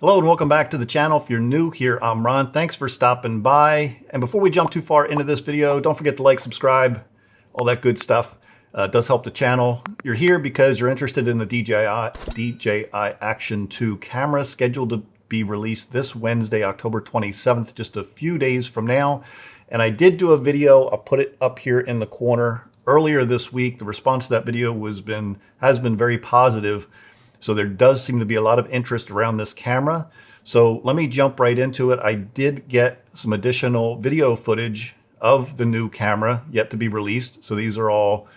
Hello and welcome back to the channel. If you're new here, I'm Ron. Thanks for stopping by. And before we jump too far into this video, don't forget to like, subscribe, all that good stuff. It does help the channel. You're here because you're interested in the DJI Action 2 camera, scheduled to be released this Wednesday, October 27th, just a few days from now. And I did do a video. I'll put it up here in the corner earlier this week. The response to that video has been very positive. So there does seem to be a lot of interest around this camera. So let me jump right into it. I did get some additional video footage of the new camera yet to be released. So these are all,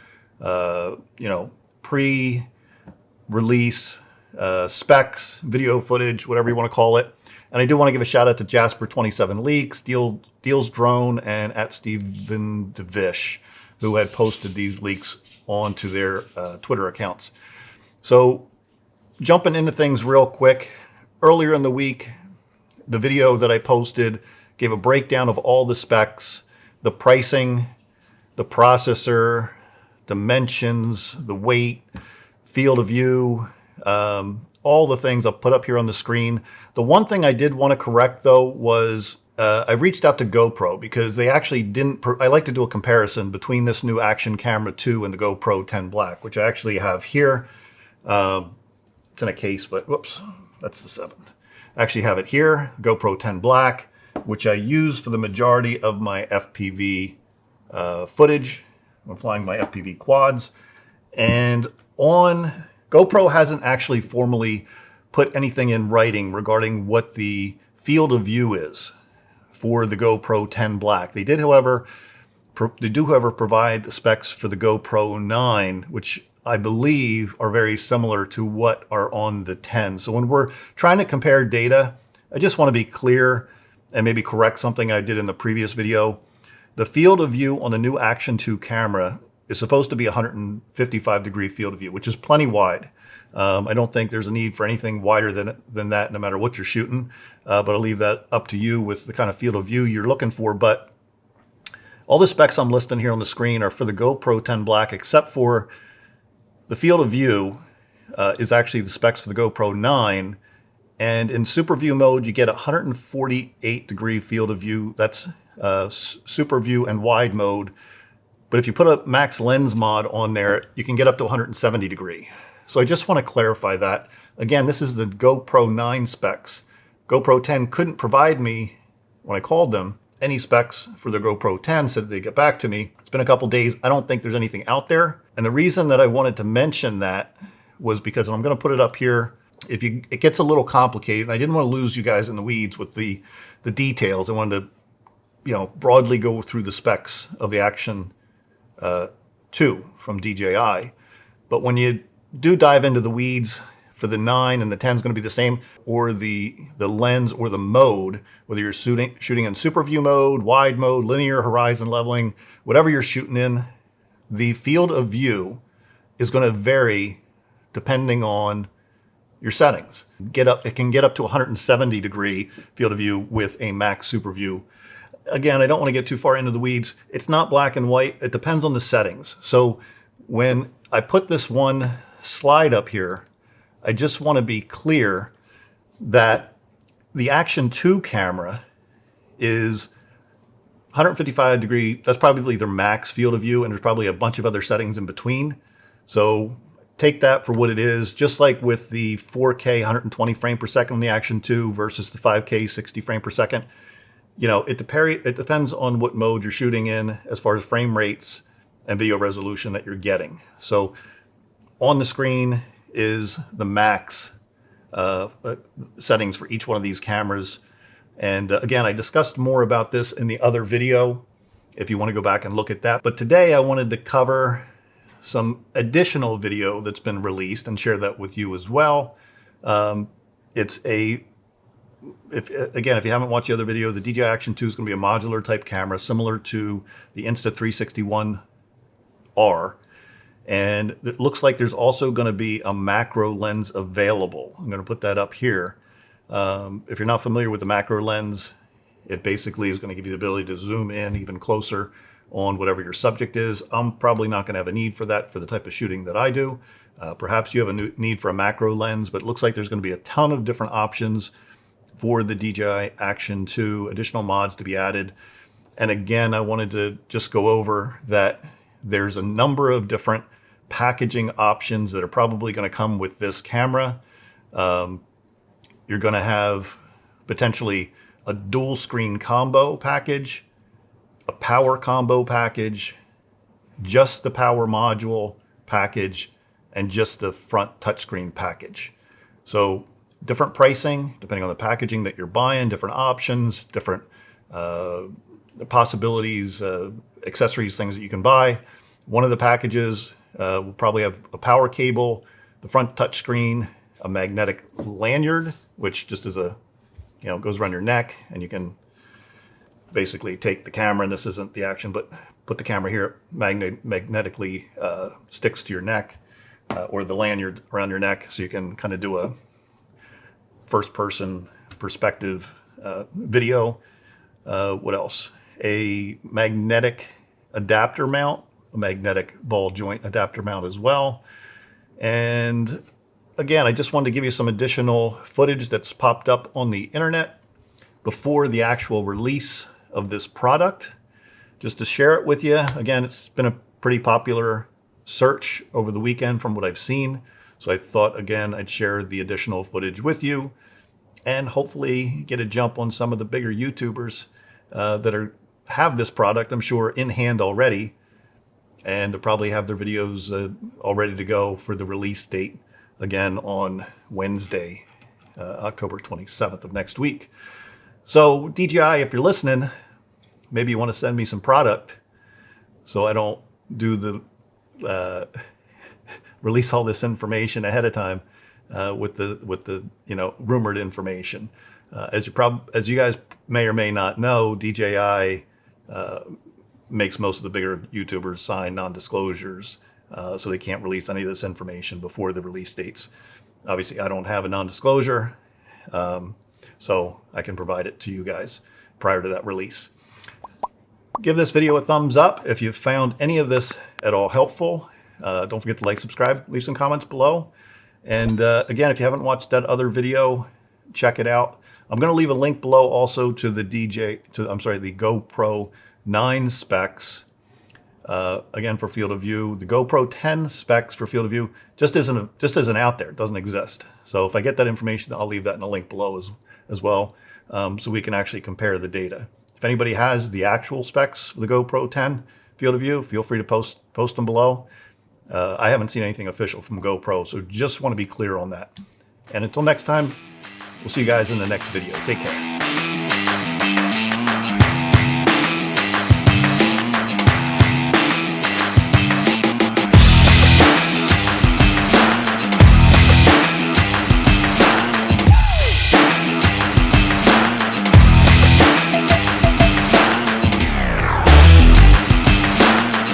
pre-release specs, video footage, whatever you want to call it. And I do want to give a shout out to Jasper27 Leaks, Deals Drone, and at Steven DeVish, who had posted these leaks onto their Twitter accounts. So jumping into things real quick, earlier in the week, the video that I posted gave a breakdown of all the specs, the pricing, the processor, dimensions, the weight, field of view, all the things I'll put up here on the screen. The one thing I did want to correct though was I reached out to GoPro because they actually didn't, I like to do a comparison between this new Action Camera 2 and the GoPro 10 Black, which I actually have here. It's in a case, but whoops, that's the 7. I actually have it here, GoPro 10 Black, which I use for the majority of my FPV footage. I'm flying my FPV quads. And on GoPro hasn't actually formally put anything in writing regarding what the field of view is for the GoPro 10 Black. They do, however, provide the specs for the GoPro 9, which I believe are very similar to what are on the 10. So when we're trying to compare data, I just want to be clear and maybe correct something I did in the previous video. The field of view on the new Action 2 camera is supposed to be 155 degree field of view, which is plenty wide. I don't think there's a need for anything wider than that, no matter what you're shooting. But I'll leave that up to you with the kind of field of view you're looking for. But all the specs I'm listing here on the screen are for the GoPro 10 Black, except for the field of view is actually the specs for the GoPro 9. And in super view mode, you get 148 degree field of view. That's super view and wide mode. But if you put a max lens mod on there, you can get up to 170 degree. So I just want to clarify that. Again, this is the GoPro 9 specs. GoPro 10 couldn't provide me, when I called them, any specs for the GoPro 10, said they'd get back to me. It's been a couple days. I don't think there's anything out there. And the reason that I wanted to mention that was because I'm going to put it up here. It gets a little complicated. I didn't want to lose you guys in the weeds with the details. I wanted to, broadly go through the specs of the Action 2 from DJI. But when you do dive into the weeds for the 9 and the 10 is going to be the same, or the lens or the mode, whether you're shooting in super view mode, wide mode, linear, horizon leveling, whatever you're shooting in, the field of view is going to vary depending on your settings. It can get up to 170 degree field of view with a max super view. Again, I don't want to get too far into the weeds. It's not black and white. It depends on the settings. So when I put this one slide up here, I just want to be clear that the Action 2 camera is 155 degree, that's probably their max field of view, and there's probably a bunch of other settings in between. So take that for what it is, just like with the 4K 120 frame per second on the Action 2 versus the 5K 60 frame per second. It depends on what mode you're shooting in as far as frame rates and video resolution that you're getting. So on the screen is the max settings for each one of these cameras. And again, I discussed more about this in the other video, if you want to go back and look at that. But today I wanted to cover some additional video that's been released and share that with you as well. If you haven't watched the other video, the DJI Action 2 is going to be a modular type camera, similar to the Insta361R. And it looks like there's also going to be a macro lens available. I'm going to put that up here. If you're not familiar with the macro lens, it basically is going to give you the ability to zoom in even closer on whatever your subject is. I'm probably not going to have a need for that for the type of shooting that I do. Perhaps you have a need for a macro lens, but it looks like there's going to be a ton of different options for the DJI Action 2, additional mods to be added. And again, I wanted to just go over that there's a number of different packaging options that are probably going to come with this camera. You're going to have potentially a dual screen combo package, a power combo package, just the power module package, and just the front touchscreen package. So different pricing, depending on the packaging that you're buying, different options, different possibilities, accessories, things that you can buy. One of the packages will probably have a power cable, the front touchscreen, a magnetic lanyard, which just is a, goes around your neck, and you can basically take the camera, and this isn't the Action, but put the camera here, magnetically sticks to your neck, or the lanyard around your neck, so you can kind of do a first-person perspective video. What else? A magnetic adapter mount, a magnetic ball joint adapter mount as well. And again, I just wanted to give you some additional footage that's popped up on the internet before the actual release of this product, just to share it with you. Again, it's been a pretty popular search over the weekend from what I've seen. So I thought, again, I'd share the additional footage with you and hopefully get a jump on some of the bigger YouTubers that have this product, I'm sure, in hand already. And they'll probably have their videos all ready to go for the release date, again, on Wednesday, October 27th of next week. So DJI, if you're listening, maybe you want to send me some product so I don't do the release all this information ahead of time with the rumored information. As you guys may or may not know, DJI makes most of the bigger YouTubers sign non-disclosures, so they can't release any of this information before the release dates. Obviously, I don't have a non-disclosure, so I can provide it to you guys prior to that release. Give this video a thumbs up if you found any of this at all helpful. Don't forget to like, subscribe, leave some comments below. And again, if you haven't watched that other video, check it out. I'm going to leave a link below also to the the GoPro 9 specs. Again, for field of view. The GoPro 10 specs for field of view just isn't out there. It doesn't exist. So if I get that information, I'll leave that in a link below as well, so we can actually compare the data. If anybody has the actual specs for the GoPro 10 field of view, feel free to post them below. I haven't seen anything official from GoPro, so just want to be clear on that. And until next time, we'll see you guys in the next video. Take care.